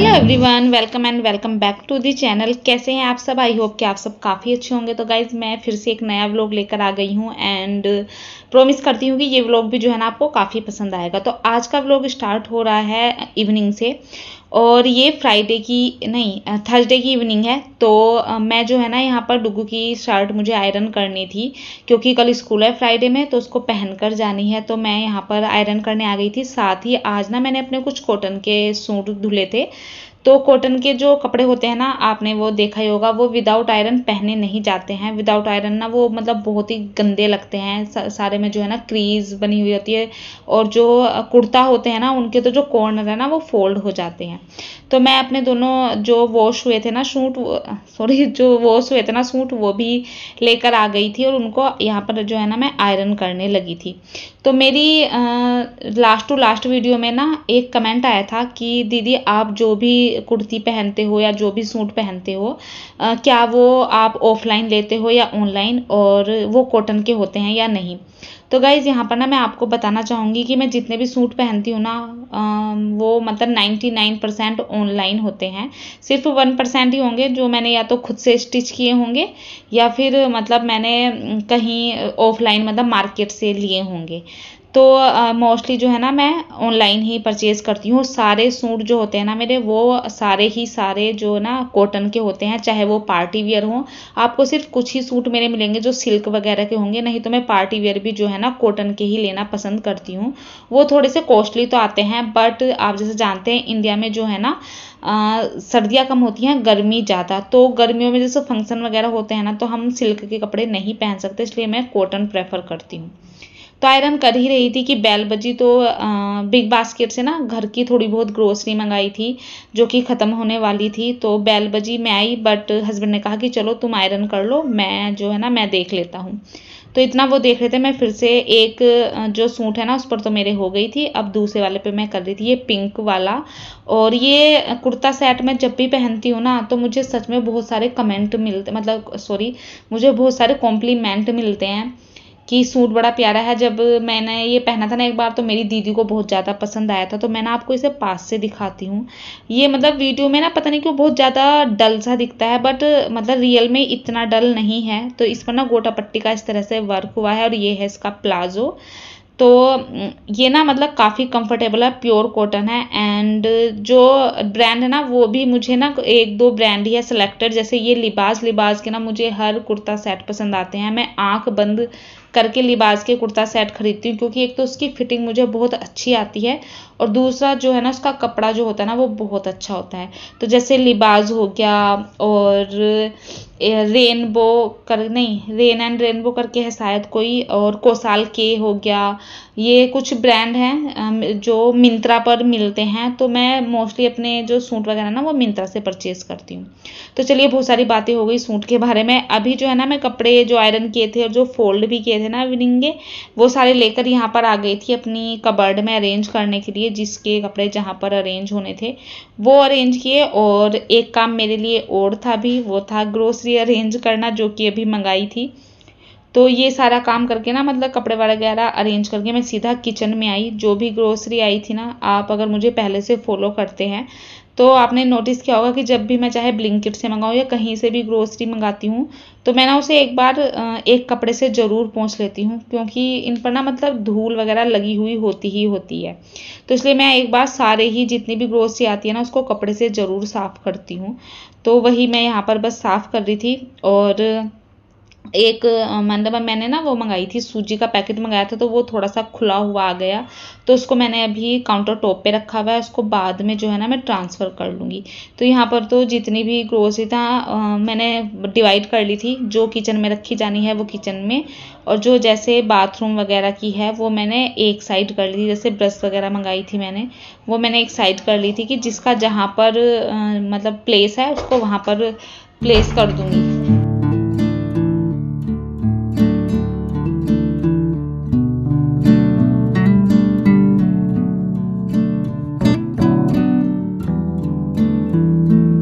Hello everyone, welcome and welcome back to the channel. कैसे हैं आप सब? आई होप कि आप सब काफ़ी अच्छे होंगे। तो गाइज मैं फिर से एक नया व्लॉग लेकर आ गई हूँ एंड प्रॉमिस करती हूँ कि ये व्लॉग भी जो है ना आपको काफ़ी पसंद आएगा। तो आज का व्लॉग स्टार्ट हो रहा है इवनिंग से और ये फ्राइडे की नहीं थर्सडे की इवनिंग है। तो मैं जो है ना यहाँ पर डुगू की शर्ट मुझे आयरन करनी थी क्योंकि कल स्कूल है फ्राइडे में, तो उसको पहन कर जानी है। तो मैं यहाँ पर आयरन करने आ गई थी। साथ ही आज ना मैंने अपने कुछ कॉटन के सूट धुले थे। तो कॉटन के जो कपड़े होते हैं ना, आपने वो देखा ही होगा, वो विदाउट आयरन पहने नहीं जाते हैं। विदाउट आयरन ना वो मतलब बहुत ही गंदे लगते हैं। सारे में जो है ना क्रीज बनी हुई होती है और जो कुर्ता होते हैं ना उनके तो जो कॉर्नर है ना वो फोल्ड हो जाते हैं। तो मैं अपने दोनों जो वॉश हुए थे ना जो वॉश हुए थे ना सूट वो भी लेकर आ गई थी और उनको यहाँ पर जो है ना मैं आयरन करने लगी थी। तो मेरी लास्ट टू लास्ट वीडियो में ना एक कमेंट आया था कि दीदी आप जो भी कुर्ती पहनते हो या जो भी सूट पहनते हो क्या वो आप ऑफलाइन लेते हो या ऑनलाइन, और वो कॉटन के होते हैं या नहीं। तो गाइज़ यहाँ पर ना मैं आपको बताना चाहूँगी कि मैं जितने भी सूट पहनती हूँ ना वो मतलब 99% ऑनलाइन होते हैं। सिर्फ 1% ही होंगे जो मैंने या तो खुद से स्टिच किए होंगे या फिर मतलब मैंने कहीं ऑफलाइन मतलब मार्केट से लिए होंगे। तो मोस्टली जो है ना मैं ऑनलाइन ही परचेज़ करती हूँ। सारे सूट जो होते हैं ना मेरे, वो सारे जो ना कॉटन के होते हैं, चाहे वो पार्टी वियर हों। आपको सिर्फ कुछ ही सूट मेरे मिलेंगे जो सिल्क वगैरह के होंगे, नहीं तो मैं पार्टी वियर भी जो है ना कॉटन के ही लेना पसंद करती हूँ। वो थोड़े से कॉस्टली तो आते हैं, बट आप जैसे जानते हैं इंडिया में जो है ना सर्दियाँ कम होती हैं, गर्मी ज़्यादा। तो गर्मियों में जैसे फंक्शन वगैरह होते हैं ना तो हम सिल्क के कपड़े नहीं पहन सकते, इसलिए मैं कॉटन प्रेफर करती हूँ। तो आयरन कर ही रही थी कि बेल बजी। तो बिग बास्केट से ना घर की थोड़ी बहुत ग्रोसरी मंगाई थी जो कि ख़त्म होने वाली थी। तो बेल बजी मैं आई, बट हस्बैंड ने कहा कि चलो तुम आयरन कर लो, मैं जो है ना मैं देख लेता हूँ। तो इतना वो देख रहे थे, मैं फिर से एक जो सूट है ना उस पर तो मेरे हो गई थी, अब दूसरे वाले पे मैं कर रही थी, ये पिंक वाला। और ये कुर्ता सेट मैं जब भी पहनती हूँ ना तो मुझे सच में बहुत सारे कमेंट मिलते, मतलब सॉरी, मुझे बहुत सारे कॉम्प्लीमेंट मिलते हैं कि सूट बड़ा प्यारा है। जब मैंने ये पहना था ना एक बार तो मेरी दीदी को बहुत ज़्यादा पसंद आया था। तो मैं ना आपको इसे पास से दिखाती हूँ। ये मतलब वीडियो में ना पता नहीं क्यों बहुत ज़्यादा डल सा दिखता है, बट मतलब रियल में इतना डल नहीं है। तो इस पर ना गोटा पट्टी का इस तरह से वर्क हुआ है और ये है इसका प्लाजो। तो ये ना मतलब काफ़ी कंफर्टेबल है, प्योर कॉटन है। एंड जो ब्रांड है ना वो भी मुझे ना एक दो ब्रांड ही है सिलेक्टेड, जैसे ये लिबास के ना मुझे हर कुर्ता सेट पसंद आते हैं। मैं आंख बंद करके लिबास के कुर्ता सेट खरीदती हूँ क्योंकि एक तो उसकी फिटिंग मुझे बहुत अच्छी आती है और दूसरा जो है ना उसका कपड़ा जो होता है ना वो बहुत अच्छा होता है। तो जैसे लिबास हो गया और रेनबो रेन एंड रेनबो करके है शायद कोई, और कोसाल के हो गया। ये कुछ ब्रांड हैं जो मिंत्रा पर मिलते हैं। तो मैं मोस्टली अपने जो सूट वगैरह ना वो मिंत्रा से परचेज़ करती हूँ। तो चलिए बहुत सारी बातें हो गई सूट के बारे में। अभी जो है ना मैं कपड़े जो आयरन किए थे और जो फोल्ड भी किए थे ना विनिंगे, वो सारे लेकर यहाँ पर आ गई थी अपनी कबर्ड में अरेंज करने के लिए। जिसके कपड़े जहाँ पर अरेंज होने थे वो अरेंज किए, और एक काम मेरे लिए और था भी, वो था ग्रोसरी अरेंज करना जो कि अभी मंगाई थी। तो ये सारा काम करके ना मतलब कपड़े वगैरह अरेंज करके मैं सीधा किचन में आई। जो भी ग्रोसरी आई थी ना, आप अगर मुझे पहले से फॉलो करते हैं तो आपने नोटिस किया होगा कि जब भी मैं चाहे ब्लिंकिट से मंगाऊँ या कहीं से भी ग्रोसरी मंगाती हूँ तो मैं ना उसे एक बार एक कपड़े से ज़रूर पोंछ लेती हूँ, क्योंकि इन पर ना मतलब धूल वगैरह लगी हुई होती ही होती है। तो इसलिए मैं एक बार सारे ही जितनी भी ग्रोसरी आती है ना उसको कपड़े से ज़रूर साफ़ करती हूँ। तो वही मैं यहाँ पर बस साफ़ कर रही थी। और एक मतलब मैंने ना वो मंगाई थी, सूजी का पैकेट मंगाया था, तो वो थोड़ा सा खुला हुआ आ गया। तो उसको मैंने अभी काउंटर टॉप पे रखा हुआ है, उसको बाद में जो है ना मैं ट्रांसफ़र कर लूँगी। तो यहाँ पर तो जितनी भी ग्रोसरी था मैंने डिवाइड कर ली थी। जो किचन में रखी जानी है वो किचन में, और जो जैसे बाथरूम वगैरह की है वो मैंने एक साइड कर ली थी। जैसे ब्रश वगैरह मंगाई थी मैंने, वो मैंने एक साइड कर ली थी कि जिसका जहाँ पर मतलब प्लेस है उसको वहाँ पर प्लेस कर दूँगी।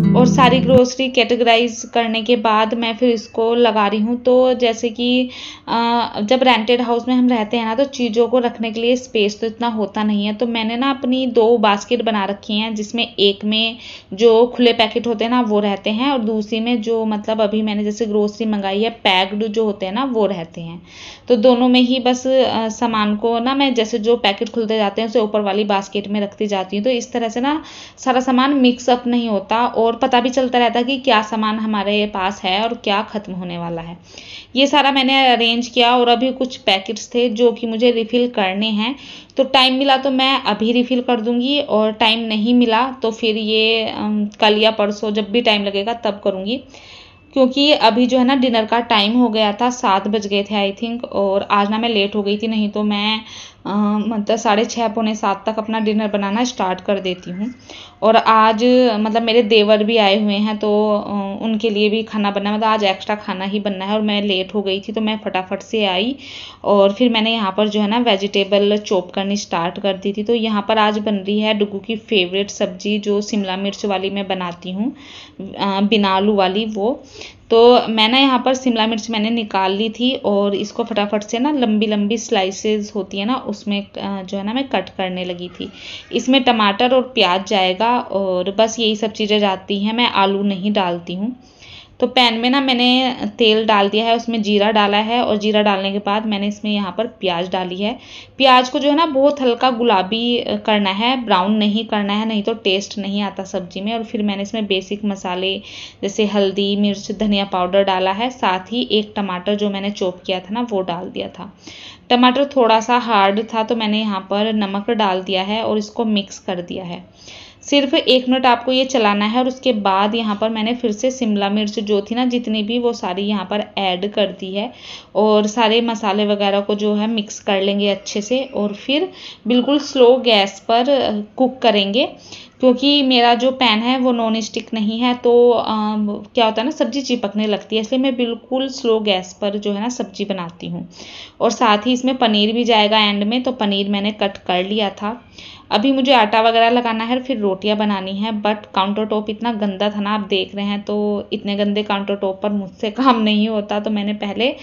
और सारी ग्रोसरी कैटेगराइज करने के बाद मैं फिर इसको लगा रही हूँ। तो जैसे कि जब रेंटेड हाउस में हम रहते हैं ना, तो चीज़ों को रखने के लिए स्पेस तो इतना होता नहीं है। तो मैंने ना अपनी 2 बास्केट बना रखी हैं, जिसमें एक में जो खुले पैकेट होते हैं ना वो रहते हैं, और दूसरी में जो मतलब अभी मैंने जैसे ग्रोसरी मंगाई है पैक्ड जो होते हैं ना वो रहते हैं। तो दोनों में ही बस सामान को ना मैं जैसे जो पैकेट खुलते जाते हैं उसे ऊपर वाली बास्केट में रखती जाती हूँ। तो इस तरह से ना सारा सामान मिक्स अप नहीं होता और पता भी चलता रहता है कि क्या सामान हमारे पास है और क्या ख़त्म होने वाला है। ये सारा मैंने अरेंज किया, और अभी कुछ पैकेट्स थे जो कि मुझे रिफ़िल करने हैं। तो टाइम मिला तो मैं अभी रिफ़िल कर दूँगी, और टाइम नहीं मिला तो फिर ये कल या परसों जब भी टाइम लगेगा तब करूँगी। क्योंकि अभी जो है ना डिनर का टाइम हो गया था, 7 बज गए थे आई थिंक, और आज ना मैं लेट हो गई थी, नहीं तो मैं मतलब 6:30 पौने 7 तक अपना डिनर बनाना स्टार्ट कर देती हूँ। और आज मतलब मेरे देवर भी आए हुए हैं, तो उनके लिए भी खाना बनना, मतलब आज एक्स्ट्रा खाना ही बनना है, और मैं लेट हो गई थी तो मैं फटाफट से आई और फिर मैंने यहाँ पर जो है ना वेजिटेबल चॉप करनी स्टार्ट कर दी थी। तो यहाँ पर आज बन रही है डुगू की फेवरेट सब्जी, जो शिमला मिर्च वाली मैं बनाती हूँ, बिना आलू वाली वो। तो मैं ना यहाँ पर शिमला मिर्च मैंने निकाल ली थी, और इसको फटाफट से ना लंबी लंबी स्लाइसेस होती है ना उसमें जो है ना मैं कट करने लगी थी। इसमें टमाटर और प्याज जाएगा, और बस यही सब चीज़ें जाती हैं, मैं आलू नहीं डालती हूँ। तो पैन में ना मैंने तेल डाल दिया है, उसमें जीरा डाला है, और जीरा डालने के बाद मैंने इसमें यहाँ पर प्याज डाली है। प्याज को जो है ना बहुत हल्का गुलाबी करना है, ब्राउन नहीं करना है, नहीं तो टेस्ट नहीं आता सब्जी में। और फिर मैंने इसमें बेसिक मसाले जैसे हल्दी, मिर्च, धनिया पाउडर डाला है, साथ ही एक टमाटर जो मैंने चॉप किया था ना वो डाल दिया था। टमाटर थोड़ा सा हार्ड था तो मैंने यहाँ पर नमक डाल दिया है और इसको मिक्स कर दिया है। सिर्फ 1 मिनट आपको ये चलाना है, और उसके बाद यहाँ पर मैंने फिर से शिमला मिर्च जो थी ना जितनी भी, वो सारी यहाँ पर ऐड कर दी है, और सारे मसाले वगैरह को जो है मिक्स कर लेंगे अच्छे से, और फिर बिल्कुल स्लो गैस पर कुक करेंगे। क्योंकि मेरा जो पैन है वो नॉन स्टिक नहीं है, तो क्या होता है ना सब्जी चिपकने लगती है, इसलिए मैं बिल्कुल स्लो गैस पर जो है ना सब्जी बनाती हूँ। और साथ ही इसमें पनीर भी जाएगा एंड में, तो पनीर मैंने कट कर लिया था। अभी मुझे आटा वगैरह लगाना है, फिर रोटियां बनानी है, बट काउंटर टॉप इतना गंदा था ना, आप देख रहे हैं, तो इतने गंदे काउंटर टॉप पर मुझसे काम नहीं होता। तो मैंने पहले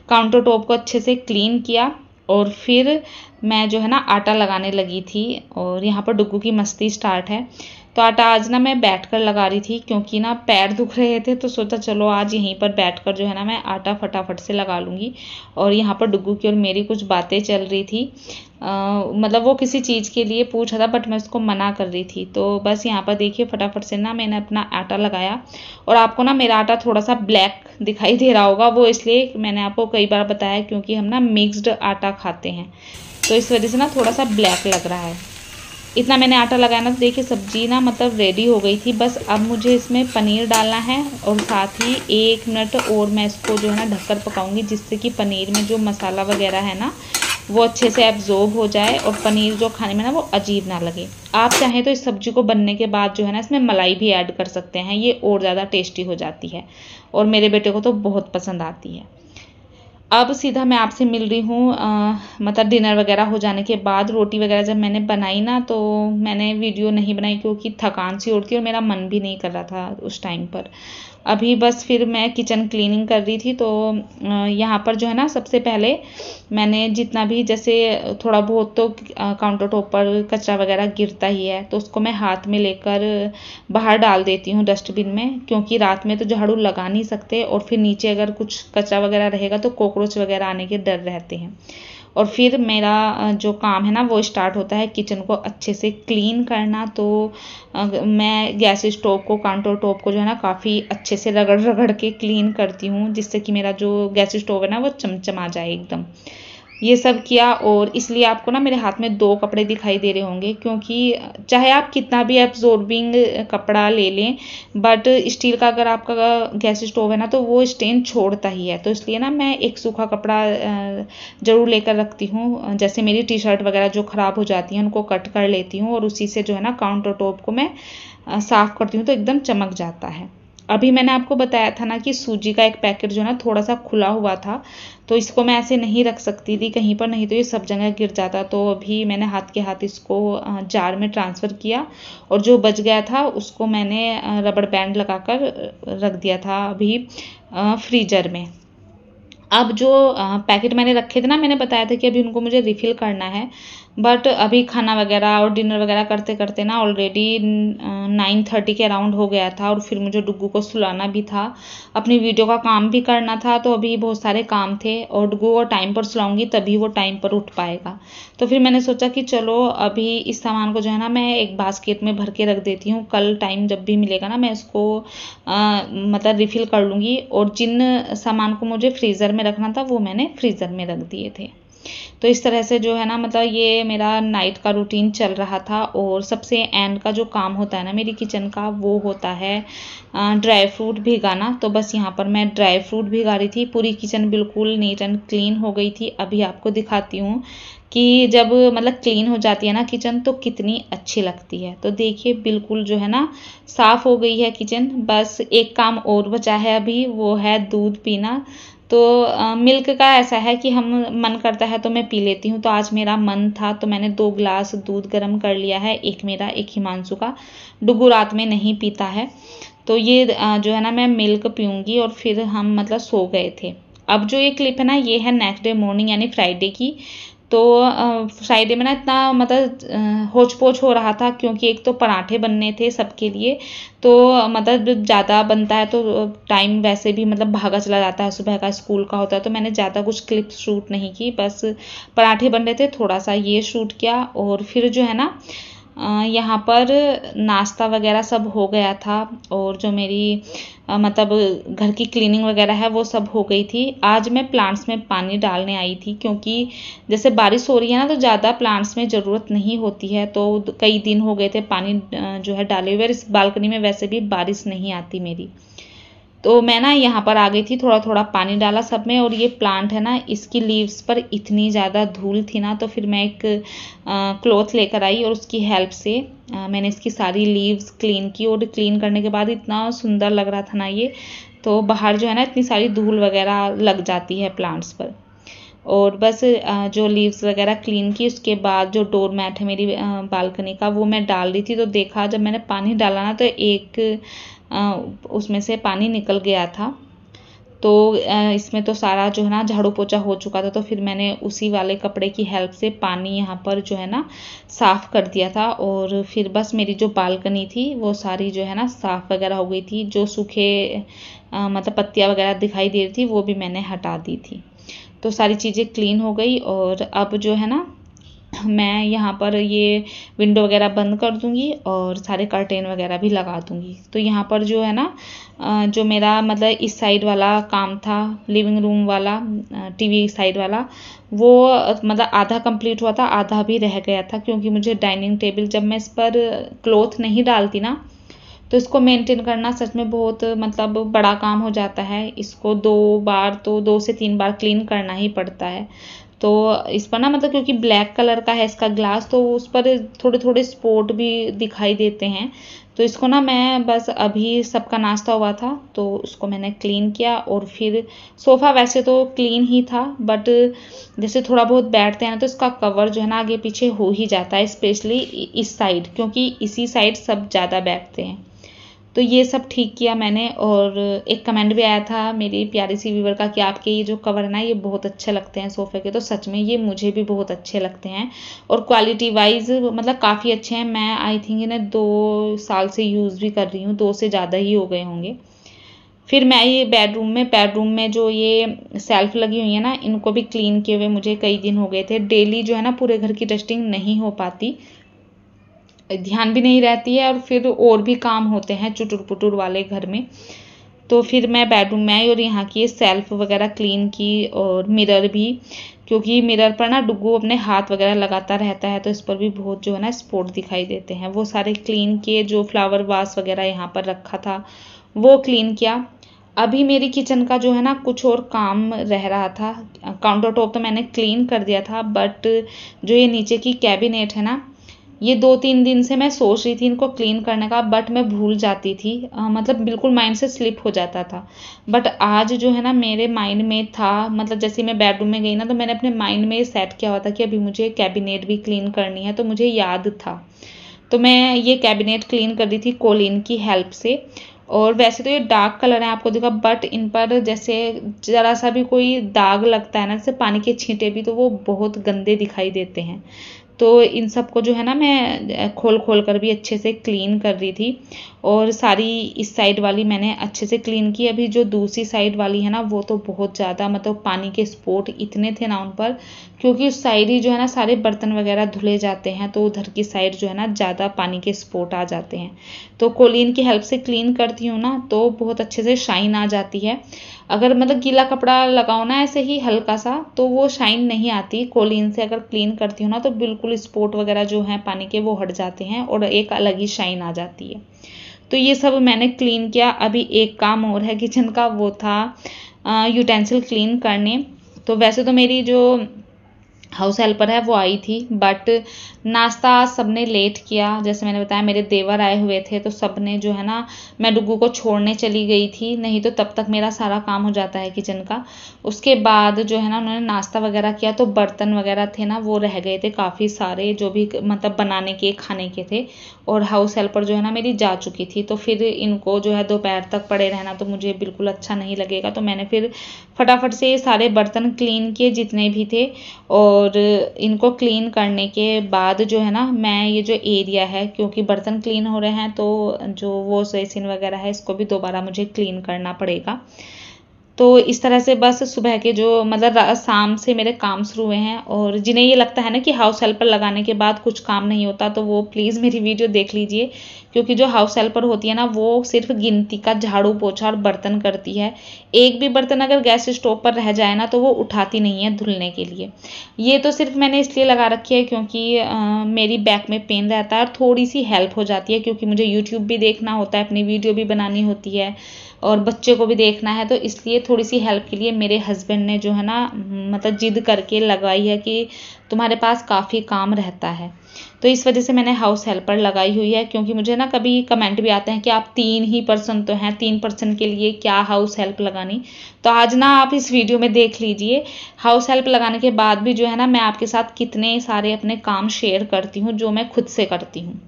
काउंटर टॉप को अच्छे से क्लीन किया, और फिर मैं जो है ना आटा लगाने लगी थी, और यहाँ पर डुग्गू की मस्ती स्टार्ट है। तो आटा आज ना मैं बैठकर लगा रही थी, क्योंकि ना पैर दुख रहे थे, तो सोचा चलो आज यहीं पर बैठकर जो है ना मैं आटा फटाफट से लगा लूँगी। और यहाँ पर डुग्गू की और मेरी कुछ बातें चल रही थी, मतलब वो किसी चीज़ के लिए पूछ रहा था, बट मैं उसको मना कर रही थी। तो बस यहाँ पर देखिए फटाफट से ना मैंने अपना आटा लगाया, और आपको ना मेरा आटा थोड़ा सा ब्लैक दिखाई दे रहा होगा, वो इसलिए मैंने आपको कई बार बताया क्योंकि हम ना मिक्स्ड आटा खाते हैं, तो इस वजह से ना थोड़ा सा ब्लैक लग रहा है। इतना मैंने आटा लगाया ना, तो देखिए सब्जी ना मतलब रेडी हो गई थी। बस अब मुझे इसमें पनीर डालना है, और साथ ही 1 मिनट और मैं इसको जो है ना ढककर पकाऊंगी, जिससे कि पनीर में जो मसाला वगैरह है ना वो अच्छे से एब्जॉर्ब हो जाए, और पनीर जो खाने में ना वो अजीब ना लगे। आप चाहें तो इस सब्जी को बनने के बाद जो है ना इसमें मलाई भी ऐड कर सकते हैं, ये और ज़्यादा टेस्टी हो जाती है, और मेरे बेटे को तो बहुत पसंद आती है। अब सीधा मैं आपसे मिल रही हूँ, मतलब डिनर वगैरह हो जाने के बाद। रोटी वगैरह जब मैंने बनाई ना, तो मैंने वीडियो नहीं बनाई क्योंकि थकान सी और थी, और मेरा मन भी नहीं कर रहा था उस टाइम पर। अभी बस फिर मैं किचन क्लीनिंग कर रही थी, तो यहाँ पर जो है ना सबसे पहले मैंने जितना भी जैसे थोड़ा बहुत तो काउंटर टॉप पर कचरा वगैरह गिरता ही है, तो उसको मैं हाथ में लेकर बाहर डाल देती हूँ डस्टबिन में, क्योंकि रात में तो झाड़ू लगा नहीं सकते, और फिर नीचे अगर कुछ कचरा वगैरह रहेगा तो कॉकरोच वगैरह आने के डर रहते हैं। और फिर मेरा जो काम है ना वो स्टार्ट होता है किचन को अच्छे से क्लीन करना। तो मैं गैस स्टोव को, काउंटर टॉप को जो है ना काफ़ी अच्छे से रगड़ रगड़ के क्लीन करती हूँ, जिससे कि मेरा जो गैस स्टोव है ना वो चमचमा जाए एकदम। ये सब किया, और इसलिए आपको ना मेरे हाथ में 2 कपड़े दिखाई दे रहे होंगे, क्योंकि चाहे आप कितना भी एब्जॉर्बिंग कपड़ा ले लें, बट स्टील का अगर आपका गैस स्टोव है ना तो वो स्टेन छोड़ता ही है। तो इसलिए ना मैं एक सूखा कपड़ा ज़रूर लेकर रखती हूँ, जैसे मेरी टी शर्ट वगैरह जो ख़राब हो जाती हैं उनको कट कर लेती हूँ, और उसी से जो है ना काउंटर टॉप को मैं साफ़ करती हूँ, तो एकदम चमक जाता है। अभी मैंने आपको बताया था ना कि सूजी का एक पैकेट जो है ना थोड़ा सा खुला हुआ था, तो इसको मैं ऐसे नहीं रख सकती थी कहीं पर, नहीं तो ये सब जगह गिर जाता। तो अभी मैंने हाथ के हाथ इसको जार में ट्रांसफ़र किया और जो बच गया था उसको मैंने रबड़ बैंड लगाकर रख दिया था अभी फ्रीज़र में। अब जो पैकेट मैंने रखे थे ना, मैंने बताया था कि अभी उनको मुझे रिफ़िल करना है, बट अभी खाना वगैरह और डिनर वगैरह करते करते ना ऑलरेडी 9:30 के अराउंड हो गया था, और फिर मुझे डुग्गू को सुलाना भी था, अपनी वीडियो का काम भी करना था, तो अभी बहुत सारे काम थे, और डुग्गू को टाइम पर सुलाऊंगी तभी वो टाइम पर उठ पाएगा। तो फिर मैंने सोचा कि चलो अभी इस सामान को जो है ना मैं एक बास्केट में भर के रख देती हूँ, कल टाइम जब भी मिलेगा ना मैं इसको मतलब रिफ़िल कर लूँगी। और जिन सामान को मुझे फ्रीज़र में रखना था वो मैंने फ्रीज़र में रख दिए थे। तो इस तरह से जो है ना मतलब ये मेरा नाइट का रूटीन चल रहा था। और सबसे एंड का जो काम होता है ना मेरी किचन का, वो होता है ड्राई फ्रूट भिगाना। तो बस यहाँ पर मैं ड्राई फ्रूट भिगा रही थी। पूरी किचन बिल्कुल नीट एंड क्लीन हो गई थी। अभी आपको दिखाती हूँ कि जब मतलब क्लीन हो जाती है ना किचन तो कितनी अच्छी लगती है। तो देखिए बिल्कुल जो है ना साफ़ हो गई है किचन। बस एक काम और बचा है अभी, वो है दूध पीना। तो मिल्क का ऐसा है कि हम मन करता है तो मैं पी लेती हूँ। तो आज मेरा मन था तो मैंने 2 गिलास दूध गर्म कर लिया है, एक मेरा एक हिमांशु का। डुग्गू रात में नहीं पीता है, तो ये जो है ना मैं मिल्क पीऊँगी। और फिर हम मतलब सो गए थे। अब जो ये क्लिप है ना ये है नेक्स्ट डे मॉर्निंग यानी फ्राइडे की। तो फ्राइडे में ना इतना मतलब होच पोच हो रहा था, क्योंकि एक तो पराठे बनने थे सबके लिए, तो मतलब ज़्यादा बनता है तो टाइम वैसे भी मतलब भागा चला जाता है, सुबह का स्कूल का होता है। तो मैंने ज़्यादा कुछ क्लिप्स शूट नहीं की, बस पराठे बन रहे थे थोड़ा सा ये शूट किया। और फिर जो है ना यहाँ पर नाश्ता वगैरह सब हो गया था, और जो मेरी मतलब घर की क्लीनिंग वगैरह है वो सब हो गई थी। आज मैं प्लांट्स में पानी डालने आई थी, क्योंकि जैसे बारिश हो रही है ना तो ज़्यादा प्लांट्स में ज़रूरत नहीं होती है। तो कई दिन हो गए थे पानी जो है डाले हुए। इस बालकनी में वैसे भी बारिश नहीं आती मेरी, तो मैं ना यहाँ पर आ गई थी, थोड़ा थोड़ा पानी डाला सब में। और ये प्लांट है ना इसकी लीव्स पर इतनी ज़्यादा धूल थी ना, तो फिर मैं एक क्लॉथ लेकर आई और उसकी हेल्प से मैंने इसकी सारी लीव्स क्लीन की। और क्लीन करने के बाद इतना सुंदर लग रहा था ना ये, तो बाहर जो है ना इतनी सारी धूल वगैरह लग जाती है प्लांट्स पर। और बस जो लीव्स वगैरह क्लीन की उसके बाद जो डोर मैट है मेरी बालकनी का वो मैं डाल रही थी। तो देखा जब मैंने पानी डाला ना तो एक उसमें से पानी निकल गया था। तो इसमें तो सारा जो है ना झाड़ू पोछा हो चुका था। तो फिर मैंने उसी वाले कपड़े की हेल्प से पानी यहाँ पर जो है ना साफ़ कर दिया था। और फिर बस मेरी जो बालकनी थी वो सारी जो है ना साफ़ वगैरह हो गई थी। जो सूखे मतलब पत्तियाँ वगैरह दिखाई दे रही थी वो भी मैंने हटा दी थी। तो सारी चीज़ें क्लीन हो गई। और अब जो है ना मैं यहाँ पर ये विंडो वगैरह बंद कर दूँगी और सारे कर्टेन वगैरह भी लगा दूँगी। तो यहाँ पर जो है ना जो मेरा मतलब इस साइड वाला काम था, लिविंग रूम वाला टीवी साइड वाला, वो मतलब आधा कंप्लीट हुआ था, आधा भी रह गया था। क्योंकि मुझे डाइनिंग टेबल जब मैं इस पर क्लॉथ नहीं डालती ना तो इसको मेंटेन करना सच में बहुत मतलब बड़ा काम हो जाता है। इसको 2 बार तो 2 से 3 बार क्लीन करना ही पड़ता है। तो इस पर ना मतलब क्योंकि ब्लैक कलर का है इसका ग्लास, तो उस पर थोड़े थोड़े स्पॉट भी दिखाई देते हैं। तो इसको ना मैं बस अभी सबका नाश्ता हुआ था तो उसको मैंने क्लीन किया। और फिर सोफ़ा वैसे तो क्लीन ही था, बट जैसे थोड़ा बहुत बैठते हैं ना तो इसका कवर जो है ना आगे पीछे हो ही जाता है, स्पेशली इस साइड, क्योंकि इसी साइड सब ज़्यादा बैठते हैं। तो ये सब ठीक किया मैंने। और एक कमेंट भी आया था मेरी प्यारी सी व्यूवर का कि आपके ये जो कवर है ना ये बहुत अच्छे लगते हैं सोफ़े के। तो सच में ये मुझे भी बहुत अच्छे लगते हैं, और क्वालिटी वाइज मतलब काफ़ी अच्छे हैं। मैं आई थिंक इन्हें 2 साल से यूज़ भी कर रही हूँ, 2 से ज़्यादा ही हो गए होंगे। फिर मैं ये बेडरूम में जो ये सेल्फ लगी हुई है ना इनको भी क्लीन किए हुए मुझे कई दिन हो गए थे। डेली जो है ना पूरे घर की डस्टिंग नहीं हो पाती, ध्यान भी नहीं रहती है, और फिर और भी काम होते हैं चुटुर पुटुर वाले घर में। तो फिर मैं बेडरूम में आई और यहाँ की सेल्फ वगैरह क्लीन की, और मिरर भी, क्योंकि मिरर पर ना डुग्गू अपने हाथ वगैरह लगाता रहता है तो इस पर भी बहुत जो है ना स्पॉट दिखाई देते हैं। वो सारे क्लीन किए। जो फ्लावर वास वगैरह यहाँ पर रखा था वो क्लीन किया। अभी मेरी किचन का जो है ना कुछ और काम रह रहा था। काउंटर टॉप तो मैंने क्लीन कर दिया था, बट जो ये नीचे की कैबिनेट है ना ये 2-3 दिन से मैं सोच रही थी इनको क्लीन करने का, बट मैं भूल जाती थी, मतलब बिल्कुल माइंड से स्लिप हो जाता था। बट आज जो है ना मेरे माइंड में था, मतलब जैसे मैं बेडरूम में गई ना तो मैंने अपने माइंड में सेट किया हुआ था कि अभी मुझे कैबिनेट भी क्लीन करनी है, तो मुझे याद था। तो मैं ये कैबिनेट क्लीन कर रही थी कोलिन की हेल्प से। और वैसे तो ये डार्क कलर है आपको दिखा, बट इन पर जैसे ज़रा सा भी कोई दाग लगता है ना, जैसे पानी के छींटे भी, तो वो बहुत गंदे दिखाई देते हैं। तो इन सबको जो है ना मैं खोल खोल कर भी अच्छे से क्लीन कर रही थी। और सारी इस साइड वाली मैंने अच्छे से क्लीन की। अभी जो दूसरी साइड वाली है ना वो तो बहुत ज़्यादा, मतलब पानी के स्पॉट इतने थे ना उन पर, क्योंकि उस साइड ही जो है ना सारे बर्तन वगैरह धुले जाते हैं, तो उधर की साइड जो है ना ज़्यादा पानी के स्पॉट आ जाते हैं। तो कोलिन की हेल्प से क्लीन करती हूँ ना तो बहुत अच्छे से शाइन आ जाती है। अगर मतलब गीला कपड़ा लगाओ ना ऐसे ही हल्का सा, तो वो शाइन नहीं आती। कोलिन से अगर क्लीन करती हूँ ना तो बिल्कुल स्पॉट वगैरह जो हैं पानी के वो हट जाते हैं और एक अलग ही शाइन आ जाती है। तो ये सब मैंने क्लीन किया। अभी एक काम और है किचन का, वो था यूटेंसिल क्लीन करने। तो वैसे तो मेरी जो हाउस हेल्पर है वो आई थी, बट नाश्ता सबने लेट किया। जैसे मैंने बताया मेरे देवर आए हुए थे, तो सबने जो है ना, मैं डुग्गू को छोड़ने चली गई थी, नहीं तो तब तक मेरा सारा काम हो जाता है किचन का। उसके बाद जो है ना उन्होंने नाश्ता वगैरह किया, तो बर्तन वगैरह थे ना वो रह गए थे काफ़ी सारे, जो भी मतलब बनाने के खाने के थे। और हाउस हेल्पर जो है ना मेरी जा चुकी थी, तो फिर इनको जो है दोपहर तक पड़े रहना तो मुझे बिल्कुल अच्छा नहीं लगेगा। तो मैंने फिर फटाफट से ये सारे बर्तन क्लीन किए जितने भी थे। और इनको क्लीन करने के बाद जो है ना मैं ये जो एरिया है, क्योंकि बर्तन क्लीन हो रहे हैं तो जो वॉश बेसिन वगैरह है इसको भी दोबारा मुझे क्लीन करना पड़ेगा। तो इस तरह से बस सुबह के जो मतलब शाम से मेरे काम शुरू हुए हैं। और जिन्हें ये लगता है ना कि हाउस हेल्पर लगाने के बाद कुछ काम नहीं होता, तो वो प्लीज़ मेरी वीडियो देख लीजिए, क्योंकि जो हाउस हेल्पर होती है ना वो सिर्फ गिनती का झाड़ू पोछा और बर्तन करती है। एक भी बर्तन अगर गैस स्टोव पर रह जाए ना तो वो उठाती नहीं है धुलने के लिए। ये तो सिर्फ मैंने इसलिए लगा रखी है क्योंकि मेरी बैक में पेन रहता है और थोड़ी सी हेल्प हो जाती है, क्योंकि मुझे यूट्यूब भी देखना होता है, अपनी वीडियो भी बनानी होती है और बच्चे को भी देखना है। तो इसलिए थोड़ी सी हेल्प के लिए मेरे हस्बैंड ने जो है ना मतलब जिद करके लगवाई है कि तुम्हारे पास काफ़ी काम रहता है। तो इस वजह से मैंने हाउस हेल्पर लगाई हुई है, क्योंकि मुझे ना कभी कमेंट भी आते हैं कि आप 3 ही पर्सन तो हैं, 3 पर्सन के लिए क्या हाउस हेल्प लगानी। तो आज ना आप इस वीडियो में देख लीजिए, हाउस हेल्प लगाने के बाद भी जो है ना मैं आपके साथ कितने सारे अपने काम शेयर करती हूँ जो मैं खुद से करती हूँ।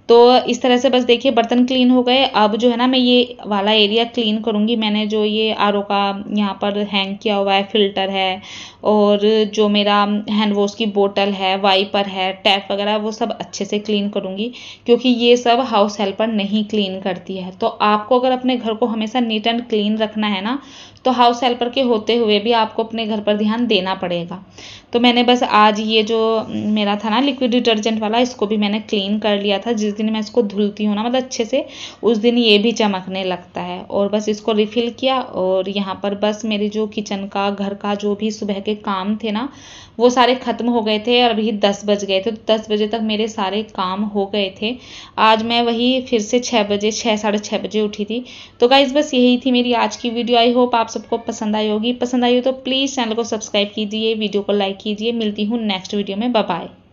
तो इस तरह से बस देखिए बर्तन क्लीन हो गए। अब जो है ना मैं ये वाला एरिया क्लीन करूँगी। मैंने जो ये आरओ का यहाँ पर हैंग किया हुआ है, फ़िल्टर है और जो मेरा हैंड वॉश की बोतल है, वाइपर है, टैप वगैरह, वो सब अच्छे से क्लीन करूँगी, क्योंकि ये सब हाउस हेल्पर नहीं क्लीन करती है। तो आपको अगर अपने घर को हमेशा नीट एंड क्लीन रखना है ना, तो हाउस हेल्पर के होते हुए भी आपको अपने घर पर ध्यान देना पड़ेगा। तो मैंने बस आज ये जो मेरा था ना लिक्विड डिटर्जेंट वाला, इसको भी मैंने क्लीन कर लिया था। जिस दिन मैं इसको धुलती हूँ ना मतलब अच्छे से, उस दिन ये भी चमकने लगता है। और बस इसको रिफ़िल किया और यहाँ पर बस मेरे जो किचन का, घर का जो भी सुबह के काम थे ना वो सारे ख़त्म हो गए थे। और अभी 10 बज गए थे, तो 10 बजे तक मेरे सारे काम हो गए थे। आज मैं वही फिर से 6 बजे, 6 साढ़े 6 बजे उठी थी। तो गाइज़ बस यही थी मेरी आज की वीडियो। आई होप आप सबको पसंद आई होगी। पसंद आई हो तो प्लीज़ चैनल को सब्सक्राइब कीजिए, वीडियो को लाइक कीजिए। मिलती हूँ नेक्स्ट वीडियो में। Bye bye.